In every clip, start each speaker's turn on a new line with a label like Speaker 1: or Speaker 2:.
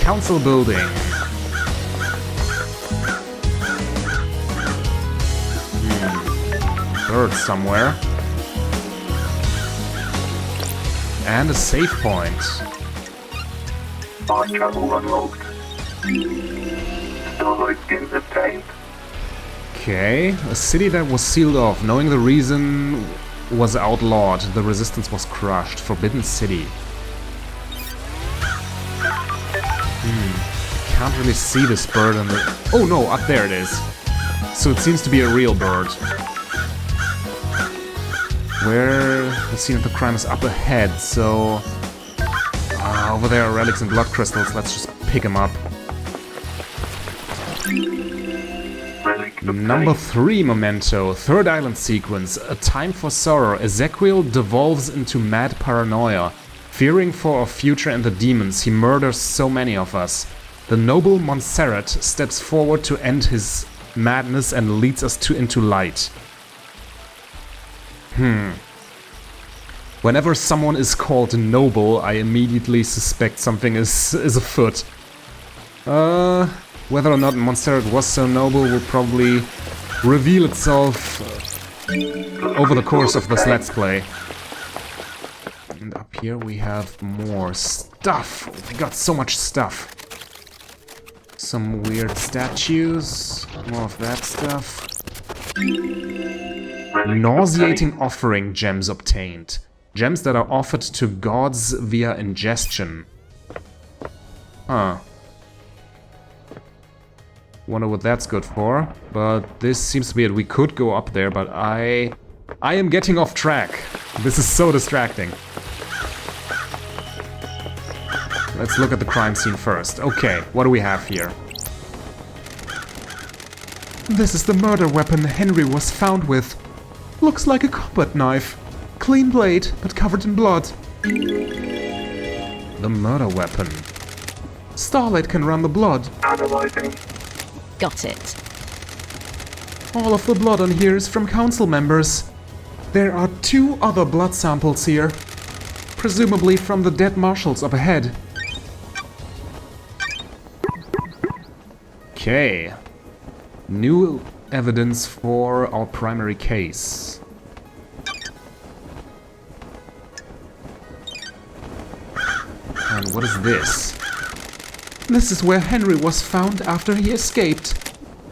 Speaker 1: council building. Bird somewhere. And a save point.
Speaker 2: Fast travel unlocked. Storage skins obtained.
Speaker 1: Okay, a city that was sealed off. Knowing the reason was outlawed. The resistance was crushed. Forbidden city. Can't really see this bird in the... Oh no, up there it is. So it seems to be a real bird. Where the scene of the crime is up ahead, so... over there are relics and blood crystals. Let's just pick them up. Number 3 memento, third island sequence, a time for sorrow. Ezekiel devolves into mad paranoia. Fearing for our future and the demons, he murders so many of us. The noble Montserrat steps forward to end his madness and leads us into light. Whenever someone is called noble, I immediately suspect something is afoot. Whether or not Montserrat was so noble will probably reveal itself over the course of this Let's Play. And up here we have more stuff. We got so much stuff. Some weird statues. More of that stuff. Nauseating offering gems obtained. Gems that are offered to gods via ingestion. Huh. Wonder what that's good for. But this seems to be it. We could go up there, but I am getting off track. This is so distracting. Let's look at the crime scene first. Okay, what do we have here? This is the murder weapon Henry was found with. Looks like a combat knife. Clean blade, but covered in blood. The murder weapon. Starlight can run the blood.
Speaker 2: Analyzing.
Speaker 3: Got it.
Speaker 1: All of the blood on here is from council members. There are 2 other blood samples here. Presumably from the dead marshals up ahead. Okay. New evidence for our primary case. And what is this? This is where Henry was found after he escaped.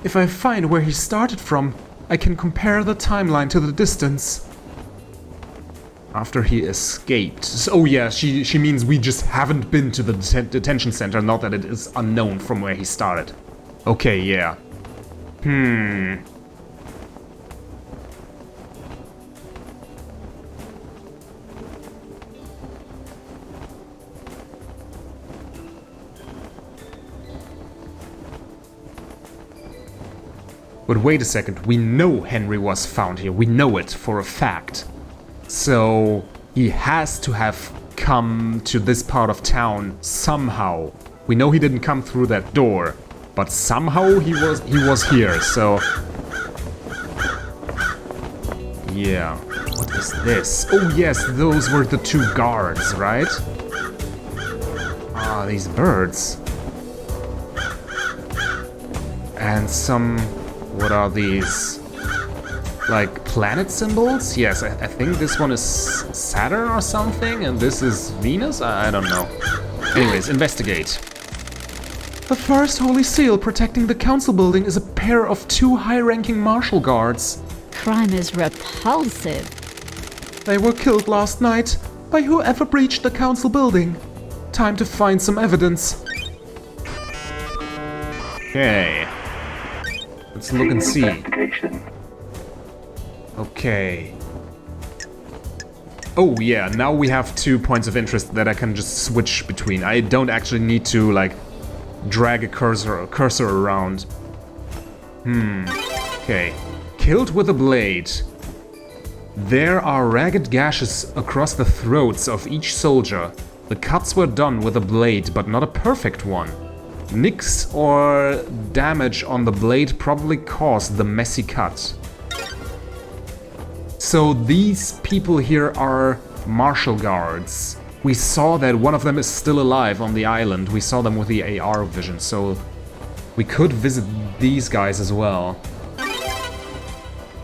Speaker 1: If I find where he started from, I can compare the timeline to the distance. After he escaped. Oh yeah, she means we just haven't been to the detention center, not that it is unknown from where he started. Okay, yeah. But wait a second, we know Henry was found here, we know it for a fact. So he has to have come to this part of town somehow. We know he didn't come through that door, but somehow he was here, so... Yeah, what is this? Oh yes, those were the 2 guards, right? Ah, these birds. And some... What are these? Like planet symbols? Yes, I think this one is Saturn or something, and this is Venus? I don't know. Anyways, investigate. The first holy seal protecting the council building is a pair of 2 high-ranking marshal guards.
Speaker 3: Crime is repulsive.
Speaker 1: They were killed last night by whoever breached the council building. Time to find some evidence. Okay. Let's look and see. Okay. Oh yeah, now we have 2 points of interest that I can just switch between. I don't actually need to, like, drag a cursor around. Okay. Killed with a blade. There are ragged gashes across the throats of each soldier. The cuts were done with a blade, but not a perfect one. Nicks or damage on the blade probably caused the messy cut. So these people here are martial guards. We saw that one of them is still alive on the island. We saw them with the AR vision, so we could visit these guys as well.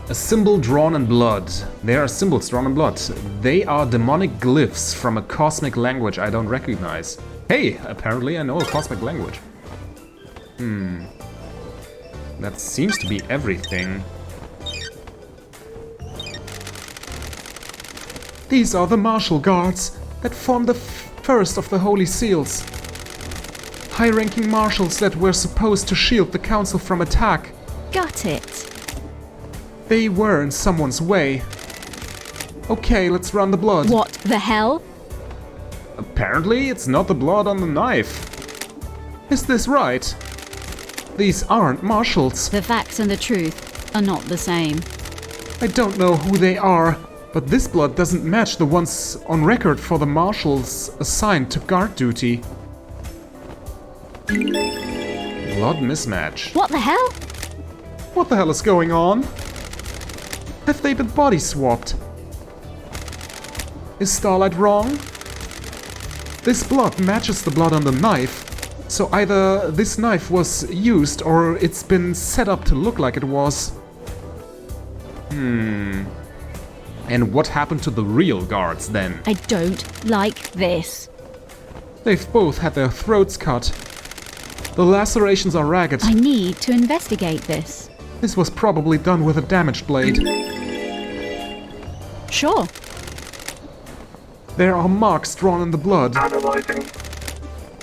Speaker 1: A symbol drawn in blood. There are symbols drawn in blood. They are demonic glyphs from a cosmic language I don't recognize. Hey, apparently I know a cosmic language. That seems to be everything.
Speaker 4: These are the martial guards that form the first of the holy seals. High-ranking marshals that were supposed to shield the council from attack.
Speaker 3: Got it.
Speaker 4: They were in someone's way. Okay, let's run the blood.
Speaker 3: What the hell?
Speaker 1: Apparently it's not the blood on the knife.
Speaker 4: Is this right? These aren't marshals.
Speaker 3: The facts and the truth are not the same.
Speaker 4: I don't know who they are, but this blood doesn't match the ones on record for the marshals assigned to guard duty.
Speaker 1: Blood mismatch.
Speaker 3: What the hell?
Speaker 4: What the hell is going on? Have they been body swapped? Is Starlight wrong? This blood matches the blood on the knife, so either this knife was used or it's been set up to look like it was.
Speaker 1: And what happened to the real guards then?
Speaker 3: I don't like this.
Speaker 4: They've both had their throats cut. The lacerations are ragged.
Speaker 3: I need to investigate this.
Speaker 4: This was probably done with a damaged blade.
Speaker 3: Sure.
Speaker 4: There are marks drawn in the blood.
Speaker 2: Analyzing.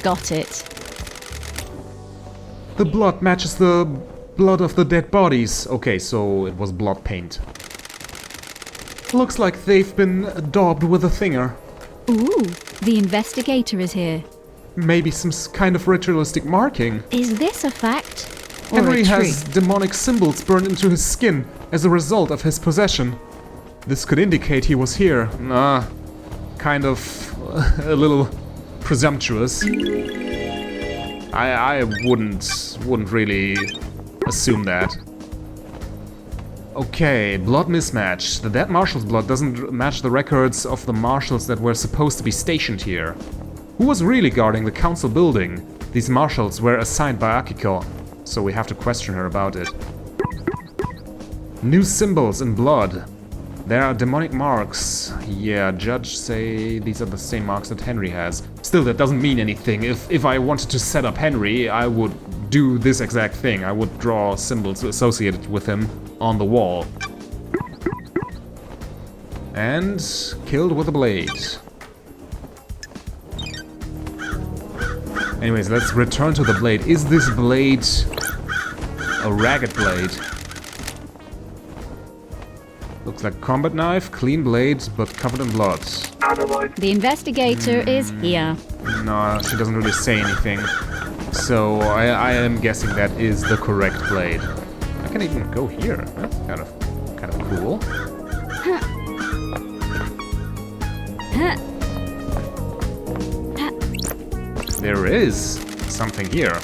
Speaker 3: Got it.
Speaker 4: The blood matches the blood of the dead bodies.
Speaker 1: Okay, so it was blood paint.
Speaker 4: Looks like they've been daubed with a thinger.
Speaker 3: Ooh, the investigator is here.
Speaker 4: Maybe some kind of ritualistic marking.
Speaker 3: Is this a fact? Or
Speaker 4: Henry
Speaker 3: a
Speaker 4: has
Speaker 3: truth?
Speaker 4: demonic symbols burned into his skin as a result of his possession. This could indicate he was here.
Speaker 1: Kind of a little presumptuous. I wouldn't really assume that. Okay, blood mismatch. The dead marshal's blood doesn't match the records of the marshals that were supposed to be stationed here. Who was really guarding the council building? These marshals were assigned by Akiko, so we have to question her about it. New symbols in blood. There are demonic marks. Yeah, judge say these are the same marks that Henry has. Still, that doesn't mean anything. If I wanted to set up Henry, I would do this exact thing. I would draw symbols associated with him on the wall. And killed with a blade. Anyways, let's return to the blade. Is this blade a ragged blade? Looks like a combat knife, clean blade, but covered in blood.
Speaker 2: Analyze.
Speaker 3: The investigator is here.
Speaker 1: No, she doesn't really say anything. So I am guessing that is the correct blade. I can even go here. That's kind of cool. There is something here.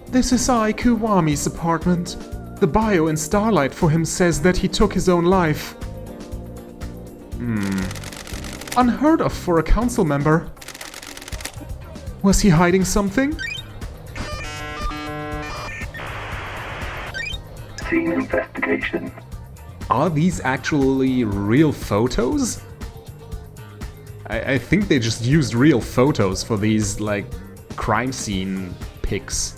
Speaker 4: This is Kuwami's apartment. The bio in Starlight for him says that he took his own life. Unheard of for a council member. Was he hiding something?
Speaker 2: Scene investigation.
Speaker 1: Are these actually real photos? I think they just used real photos for these, like, crime scene pics.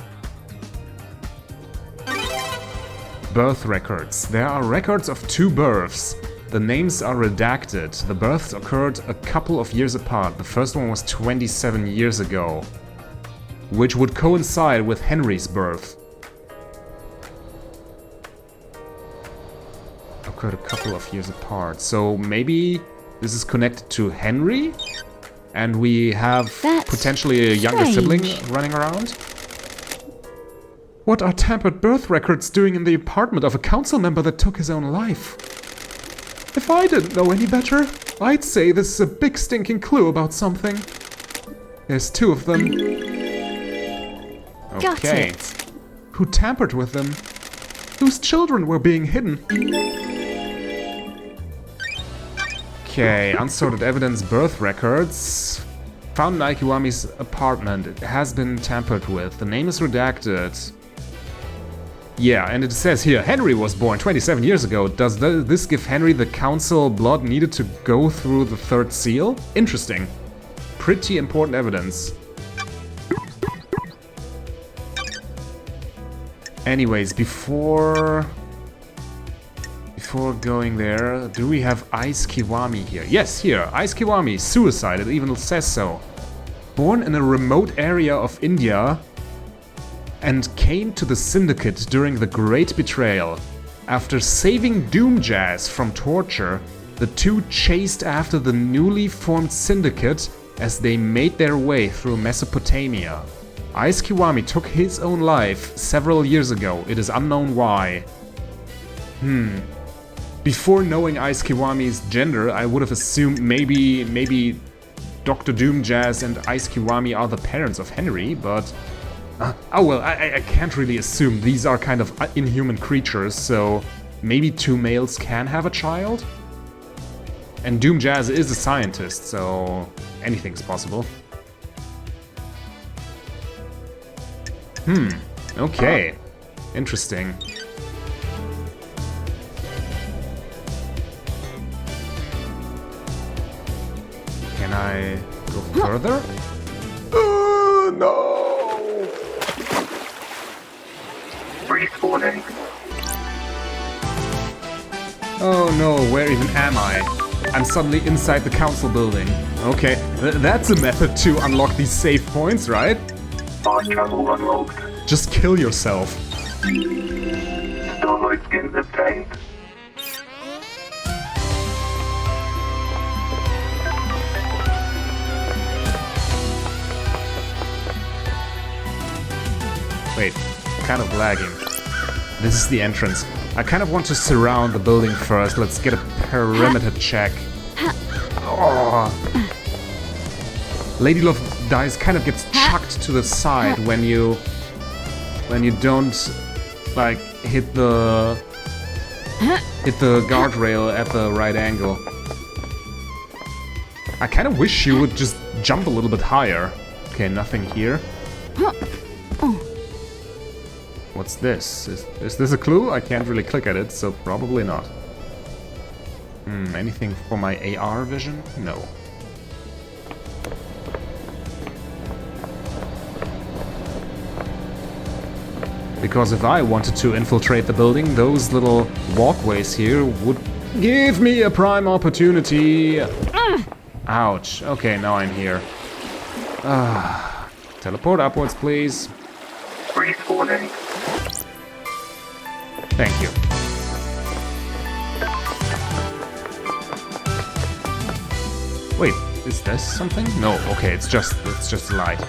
Speaker 1: Birth records. There are records of 2 births. The names are redacted. The births occurred a couple of years apart. The first one was 27 years ago, which would coincide with Henry's birth. Occurred a couple of years apart. So maybe this is connected to Henry? And we have
Speaker 3: That's
Speaker 1: potentially a younger
Speaker 3: strange.
Speaker 1: sibling running around?
Speaker 4: What are tampered birth records doing in the apartment of a council member that took his own life? If I didn't know any better, I'd say this is a big stinking clue about something. There's 2 of them.
Speaker 3: Got
Speaker 1: Okay.
Speaker 3: it.
Speaker 4: Who tampered with them? Whose children were being hidden?
Speaker 1: Okay, unsorted evidence, birth records. Found in Aikiwami's apartment. It has been tampered with. The name is redacted. Yeah, and it says here, Henry was born 27 years ago. Does this give Henry the council blood needed to go through the third seal? Interesting. Pretty important evidence. Anyways, before going there, do we have Ice Kiwami here? Yes, here, Ice Kiwami, suicide, it even says so. Born in a remote area of India and came to the Syndicate during the Great Betrayal. After saving Doom Jazz from torture, the two chased after the newly formed Syndicate as they made their way through Mesopotamia. Ice Kiwami took his own life several years ago. It is unknown why. Before knowing Ice Kiwami's gender, I would have assumed maybe Dr. Doom Jazz and Ice Kiwami are the parents of Henry, but... oh well, I can't really assume. These are kind of inhuman creatures, so maybe two males can have a child? And Doom Jazz is a scientist, so anything's possible. Okay. Interesting. Can I go further? No!
Speaker 2: Respawning.
Speaker 1: Oh no, where even am I? I'm suddenly inside the council building. Okay, that's a method to unlock these save points, right?
Speaker 2: Fast travel unlocked.
Speaker 1: Just kill yourself.
Speaker 2: Starlight skins obtained.
Speaker 1: Wait, kind of lagging. This is the entrance. I kind of want to surround the building first. Let's get a perimeter check. Oh. Lady Love Dice kind of gets chucked to the side when you don't like hit the guardrail at the right angle. I kind of wish you would just jump a little bit higher. Okay, nothing here. What's this? Is this a clue? I can't really click at it, so probably not. Anything for my AR vision? No. Because if I wanted to infiltrate the building, those little walkways here would give me a prime opportunity. Ouch. Okay, now I'm here. Teleport upwards, please.
Speaker 2: Respawning.
Speaker 1: Thank you. Wait, is this something? No, okay, it's just light.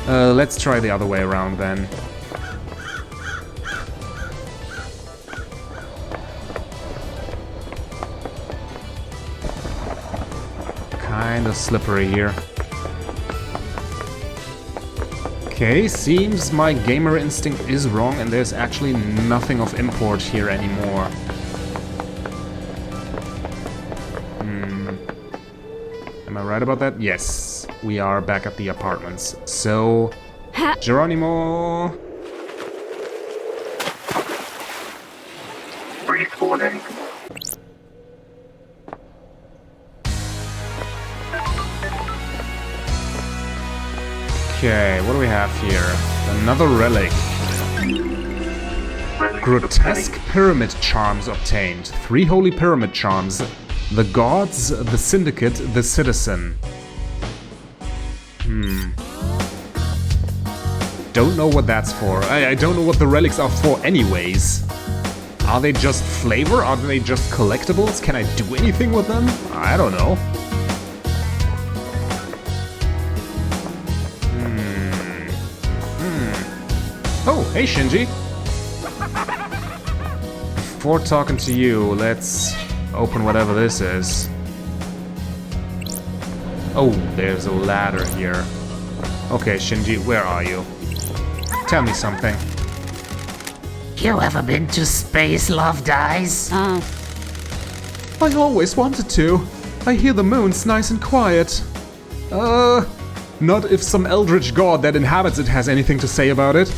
Speaker 1: Let's try the other way around then. Kind of slippery here. Okay, seems my gamer instinct is wrong and there's actually nothing of import here anymore. Am I right about that? Yes, we are back at the apartments. So, Geronimo!
Speaker 2: Respawning.
Speaker 1: Okay, what do we have here? Another relic. Grotesque pyramid charms obtained. 3 holy pyramid charms. The gods, the syndicate, the citizen. Don't know what that's for. I don't know what the relics are for anyways. Are they just flavor? Are they just collectibles? Can I do anything with them? I don't know. Oh, hey Shinji! Before talking to you, let's open whatever this is. Oh, there's a ladder here. Okay, Shinji, where are you? Tell me something.
Speaker 5: You ever been to space, Love Dies?
Speaker 3: Oh,
Speaker 1: I always wanted to.
Speaker 4: I hear the moon's nice and quiet. Not if some eldritch god that inhabits it has anything to say about it.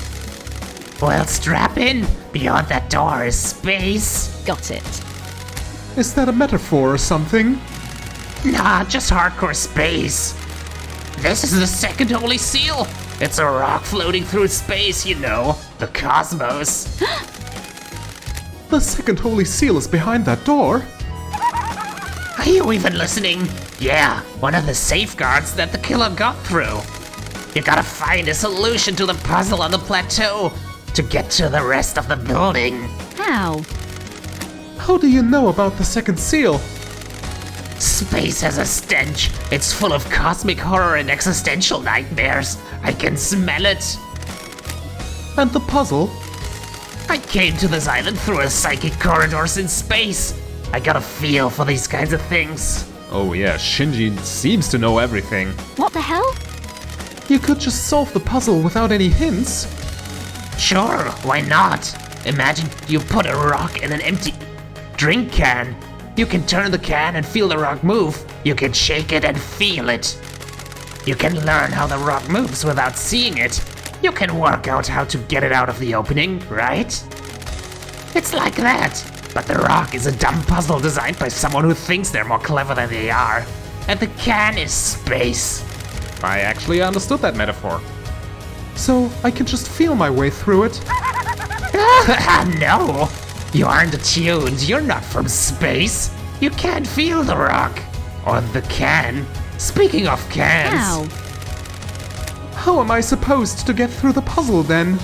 Speaker 5: Well, strap in. Beyond that door is space.
Speaker 3: Got it.
Speaker 4: Is that a metaphor or something?
Speaker 5: Nah, just hardcore space. This is the second holy seal. It's a rock floating through space, you know. The cosmos.
Speaker 4: The second holy seal is behind that door.
Speaker 5: Are you even listening? Yeah, one of the safeguards that the killer got through. You gotta find a solution to the puzzle on the plateau to get to the rest of the building.
Speaker 3: How?
Speaker 4: How do you know about the second seal?
Speaker 5: Space has a stench. It's full of cosmic horror and existential nightmares. I can smell it.
Speaker 4: And the puzzle?
Speaker 5: I came to this island through a psychic corridors in space. I got a feel for these kinds of things.
Speaker 4: Oh yeah, Shinji seems to know everything.
Speaker 3: What the hell?
Speaker 4: You could just solve the puzzle without any hints.
Speaker 5: Sure, why not? Imagine you put a rock in an empty drink can. You can turn the can and feel the rock move. You can shake it and feel it. You can learn how the rock moves without seeing it. You can work out how to get it out of the opening, right? It's like that. But the rock is a dumb puzzle designed by someone who thinks they're more clever than they are. And the can is space.
Speaker 4: I actually understood that metaphor. So I can just feel my way through it?
Speaker 5: No! You aren't attuned. You're not from space. You can't feel the rock. Or the can. Speaking of cans...
Speaker 3: How?
Speaker 4: How am I supposed to get through the puzzle then?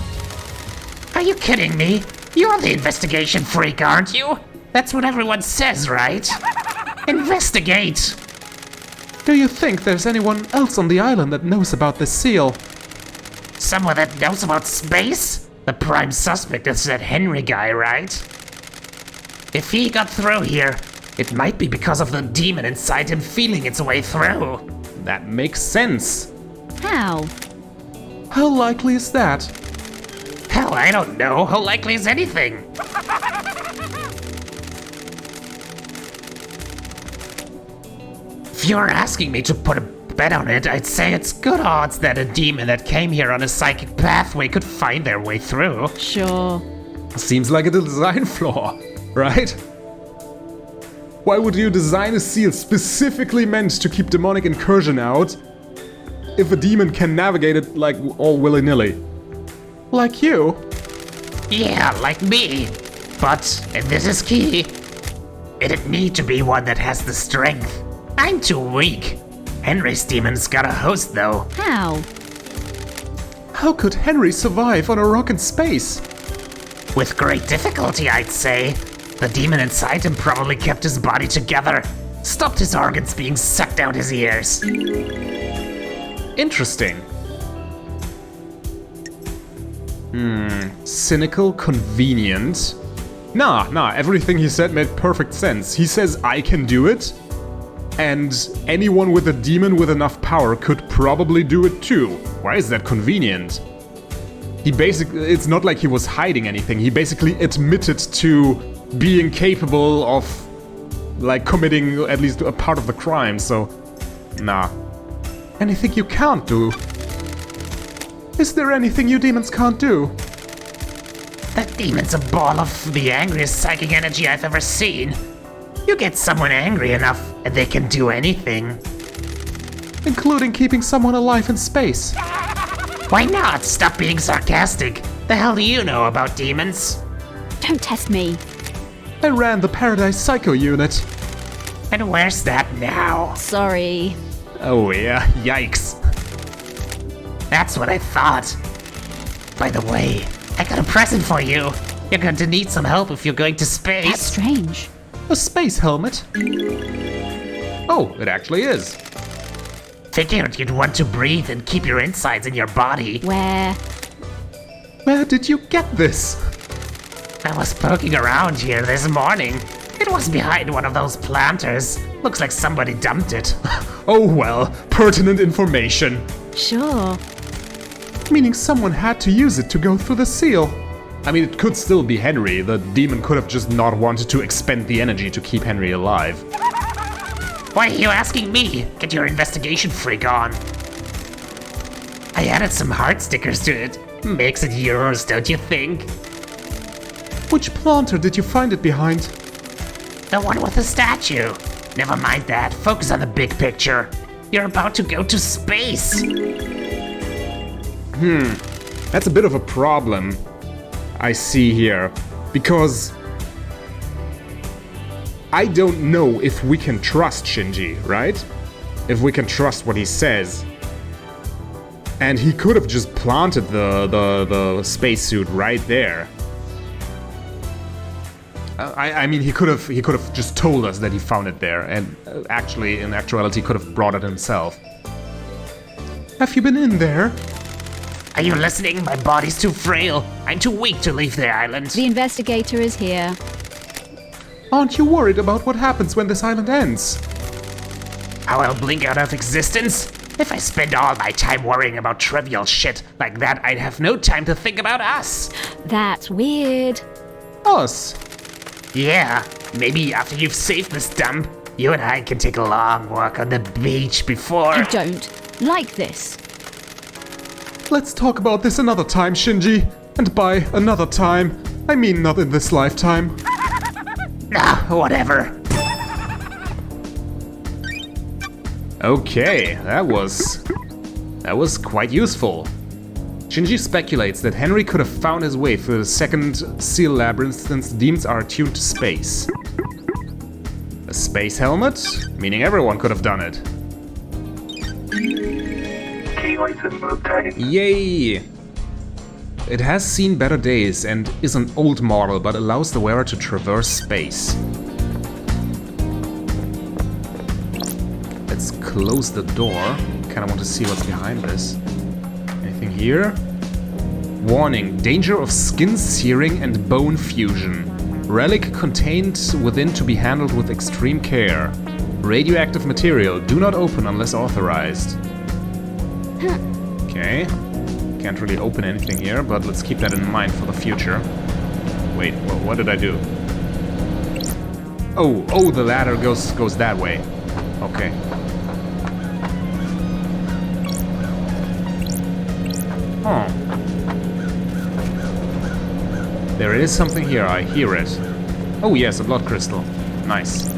Speaker 5: Are you kidding me? You're the investigation freak, aren't you? That's what everyone says, right? Investigate!
Speaker 4: Do you think there's anyone else on the island that knows about this seal?
Speaker 5: Someone that knows about space? The prime suspect is that Henry guy, right? If he got through here, it might be because of the demon inside him feeling its way through.
Speaker 4: That makes sense.
Speaker 3: How?
Speaker 4: How likely is that?
Speaker 5: Hell, I don't know. How likely is anything? If you're asking me to put a bet on it, I'd say it's good odds that a demon that came here on a psychic pathway could find their way through.
Speaker 3: Sure.
Speaker 4: Seems like a design flaw, right? Why would you design a seal specifically meant to keep demonic incursion out if a demon can navigate it like all willy-nilly? Like you?
Speaker 5: Yeah, like me. But, and this is key, it'd need to be one that has the strength. I'm too weak. Henry's demon's got a host though.
Speaker 3: How?
Speaker 4: How could Henry survive on a rock in space?
Speaker 5: With great difficulty, I'd say. The demon inside him probably kept his body together, stopped his organs being sucked out his ears.
Speaker 4: Interesting. Cynical, convenient. Nah, everything he said made perfect sense. He says I can do it, and anyone with a demon with enough power could probably do it too. Why is that convenient? It's not like he was hiding anything. He basically admitted to being capable of, like, committing at least a part of the crime, so... Nah. Anything you can't do? Is there anything you demons can't do?
Speaker 5: That demon's a ball of the angriest psychic energy I've ever seen. You get someone angry enough, and they can do anything.
Speaker 4: Including keeping someone alive in space.
Speaker 5: Why not? Stop being sarcastic. The hell do you know about demons?
Speaker 3: Don't test me.
Speaker 4: I ran the Paradise Psycho unit.
Speaker 5: And where's that now?
Speaker 3: Sorry.
Speaker 4: Oh yeah, yikes.
Speaker 5: That's what I thought. By the way, I got a present for you. You're going to need some help if you're going to
Speaker 3: That's
Speaker 5: space.
Speaker 3: strange.
Speaker 4: A space helmet? Oh, it actually is.
Speaker 5: Figured you'd want to breathe and keep your insides in your body.
Speaker 3: Where?
Speaker 4: Where did you get this?
Speaker 5: I was poking around here this morning. It was behind one of those planters. Looks like somebody dumped it.
Speaker 4: Oh well, pertinent information.
Speaker 3: Sure.
Speaker 4: Meaning someone had to use it to go through the seal. I mean, it could still be Henry. The demon could have just not wanted to expend the energy to keep Henry alive.
Speaker 5: Why are you asking me? Get your investigation freak on. I added some heart stickers to it. Makes it yours, don't you think?
Speaker 4: Which planter did you find it behind?
Speaker 5: The one with the statue. Never mind that. Focus on the big picture. You're about to go to space.
Speaker 4: That's a bit of a problem I see here, because I don't know if we can trust Shinji, right? If we can trust what he says. And he could have just planted the spacesuit right there. I mean, he could have just told us that he found it there, and actually, in actuality, could have brought it himself. Have you been in there?
Speaker 5: Are you listening? My body's too frail. I'm too weak to leave the island.
Speaker 3: The investigator is here.
Speaker 4: Aren't you worried about what happens when this island ends?
Speaker 5: How I'll blink out of existence? If I spend all my time worrying about trivial shit like that, I'd have no time to think about us.
Speaker 3: That's weird.
Speaker 4: Us?
Speaker 5: Yeah, maybe after you've saved this dump, you and I can take a long walk on the beach before...
Speaker 3: I don't like this.
Speaker 4: Let's talk about this another time, Shinji. And by another time, I mean not in this lifetime.
Speaker 5: Nah, whatever.
Speaker 4: Okay, that was quite useful. Shinji speculates that Henry could have found his way through the second seal labyrinth since the demons are attuned to space. A space helmet? Meaning everyone could have done it.
Speaker 2: Key item obtained.
Speaker 4: Yay! It has seen better days and is an old model, but allows the wearer to traverse space. Let's close the door. Kinda want to see what's behind this. Anything here? Warning, danger of skin searing and bone fusion. Relic contained within to be handled with extreme care. Radioactive material, do not open unless authorized. Okay. Can't really open anything here, but let's keep that in mind for the future. Wait, what did I do? Oh, the ladder goes that way. Okay. Huh. There is something here, I hear it. Oh yes, a blood crystal. Nice.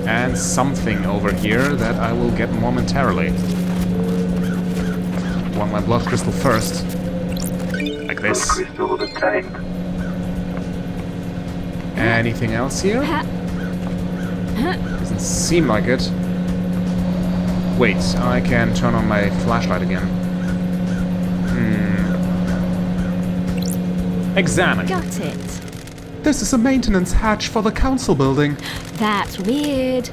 Speaker 4: And something over here that I will get momentarily. Want my blood crystal first. Like this.
Speaker 2: Crystal obtained.
Speaker 4: Anything else here? Doesn't seem like it. Wait, I can turn on my flashlight again. Examine.
Speaker 3: Got it.
Speaker 4: This is a maintenance hatch for the council building.
Speaker 3: That's weird.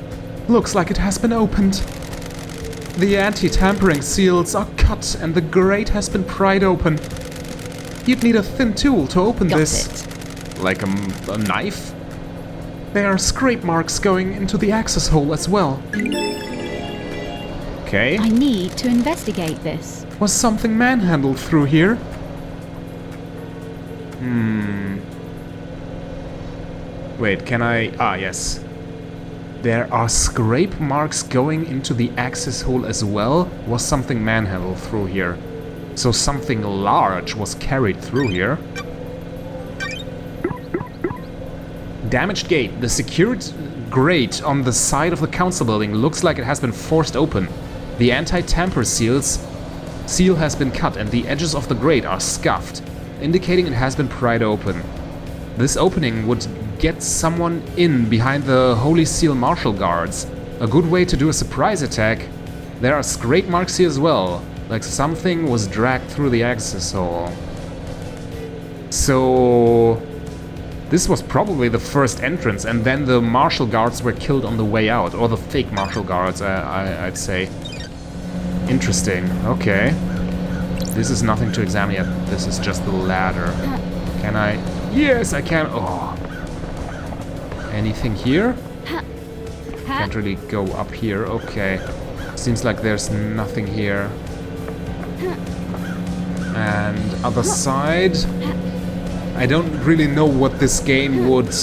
Speaker 4: Looks like it has been opened. The anti-tampering seals are cut and the grate has been pried open. You'd need a thin tool to open
Speaker 3: Got
Speaker 4: this.
Speaker 3: it.
Speaker 4: Like a knife? There are scrape marks going into the access hole as well. Okay.
Speaker 3: I need to investigate this.
Speaker 4: Was something manhandled through here? Wait, can I... Ah, yes. There are scrape marks going into the access hole as well. Was something manhandled through here? So something large was carried through here. Damaged gate. The secured grate on the side of the council building looks like it has been forced open. The anti-tamper seal has been cut and the edges of the grate are scuffed, indicating it has been pried open. This opening would get someone in behind the Holy Seal Marshal Guards. A good way to do a surprise attack. There are scrape marks here as well, like something was dragged through the access hole. So... this was probably the first entrance, and then the Marshal Guards were killed on the way out, or the fake Marshal Guards, I'd say. Interesting, okay. This is nothing to examine yet, this is just the ladder. Can I... Yes, I can... Oh. Anything here? Can't really go up here, okay. Seems like there's nothing here. And other side... I don't really know what this game would,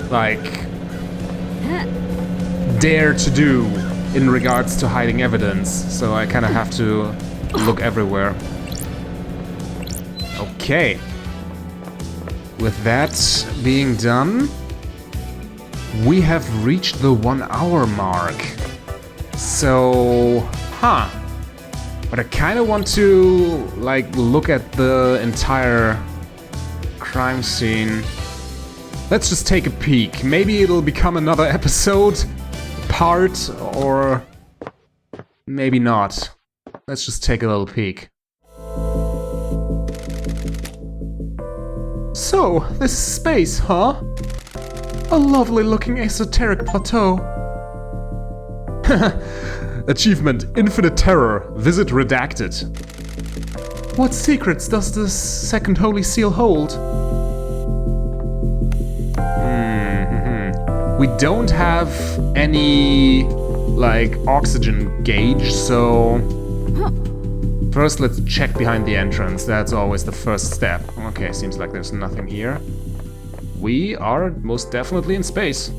Speaker 4: like, dare to do in regards to hiding evidence. So I kind of have to look everywhere. Okay. With that being done, we have reached the 1 hour mark. So, but I kind of want to, like, look at the entire crime scene. Let's just take a peek. Maybe it'll become another episode, part, or maybe not. Let's just take a little peek. So, this is space, huh? A lovely looking esoteric plateau. Achievement, Infinite Terror, visit redacted. What secrets does this second holy seal hold? We don't have any, like, oxygen gauge, so... First, let's check behind the entrance. That's always the first step. Okay, seems like there's nothing here. We are most definitely in space.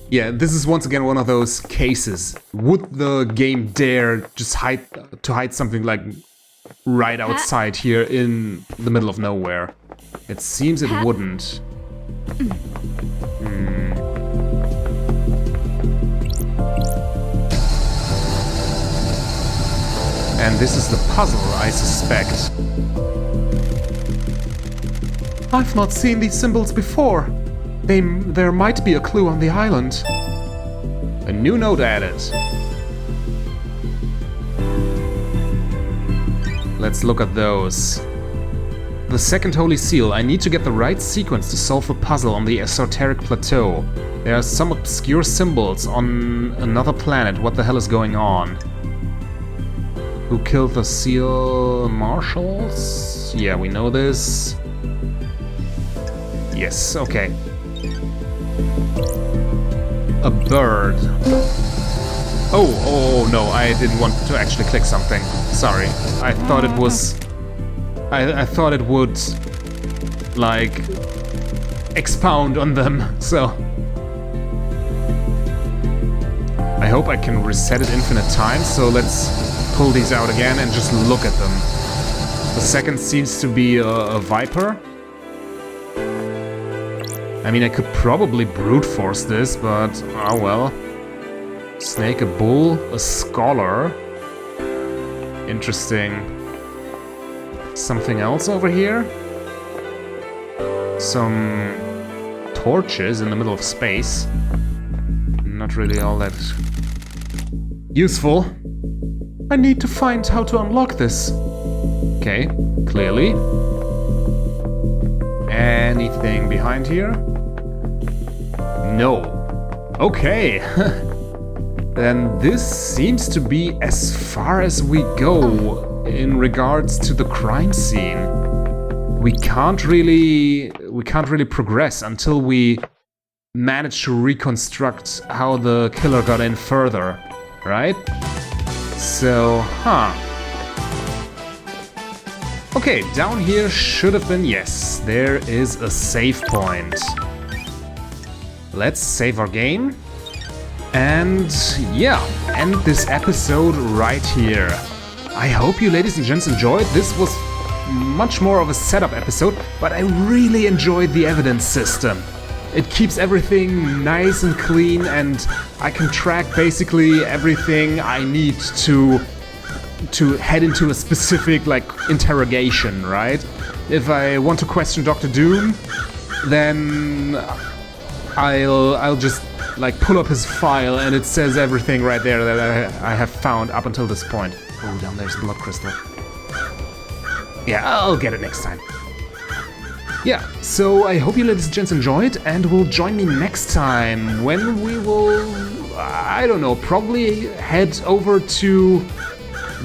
Speaker 4: Yeah, this is once again one of those cases. Would the game dare just hide something like right outside here in the middle of nowhere? It seems it wouldn't. And this is the puzzle, I suspect. I've not seen these symbols before. There might be a clue on the island. A new note added. Let's look at those. The second holy seal. I need to get the right sequence to solve a puzzle on the esoteric plateau. There are some obscure symbols on another planet. What the hell is going on? Who killed the seal marshals? Yeah, we know this. Yes, okay. A bird. Oh no, I didn't want to actually click something. Sorry. I thought it was... I thought it would, like, expound on them, so... I hope I can reset it infinite times, so let's pull these out again and just look at them. The second seems to be a viper. I mean, I could probably brute force this, but oh well. Snake, a bull, a scholar. Interesting. Something else over here? Some torches in the middle of space. Not really all that useful. I need to find how to unlock this. Okay, clearly. Anything behind here? No. Okay. Then this seems to be as far as we go in regards to the crime scene. We can't really progress until we manage to reconstruct how the killer got in further, right? So, Okay, down here should have been, yes, there is a save point. Let's save our game. And yeah, end this episode right here. I hope you ladies and gents enjoyed. This was much more of a setup episode, but I really enjoyed the evidence system. It keeps everything nice and clean, and I can track basically everything I need to head into a specific, like, interrogation, right? If I want to question Dr. Doom, then I'll just, like, pull up his file and it says everything right there that I have found up until this point. Oh, down there's a blood crystal. Yeah, I'll get it next time. Yeah, so I hope you ladies and gents enjoyed, and will join me next time when we will, I don't know, probably head over to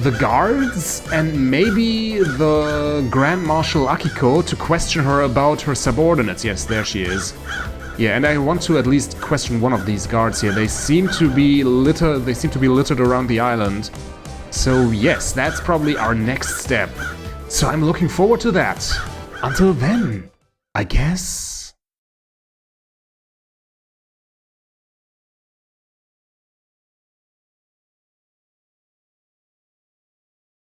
Speaker 4: the guards and maybe the Grand Marshal Akiko to question her about her subordinates. Yes, there she is. Yeah, and I want to at least question one of these guards here. They seem to be littered around the island. So yes, that's probably our next step. So I'm looking forward to that. Until then, I guess...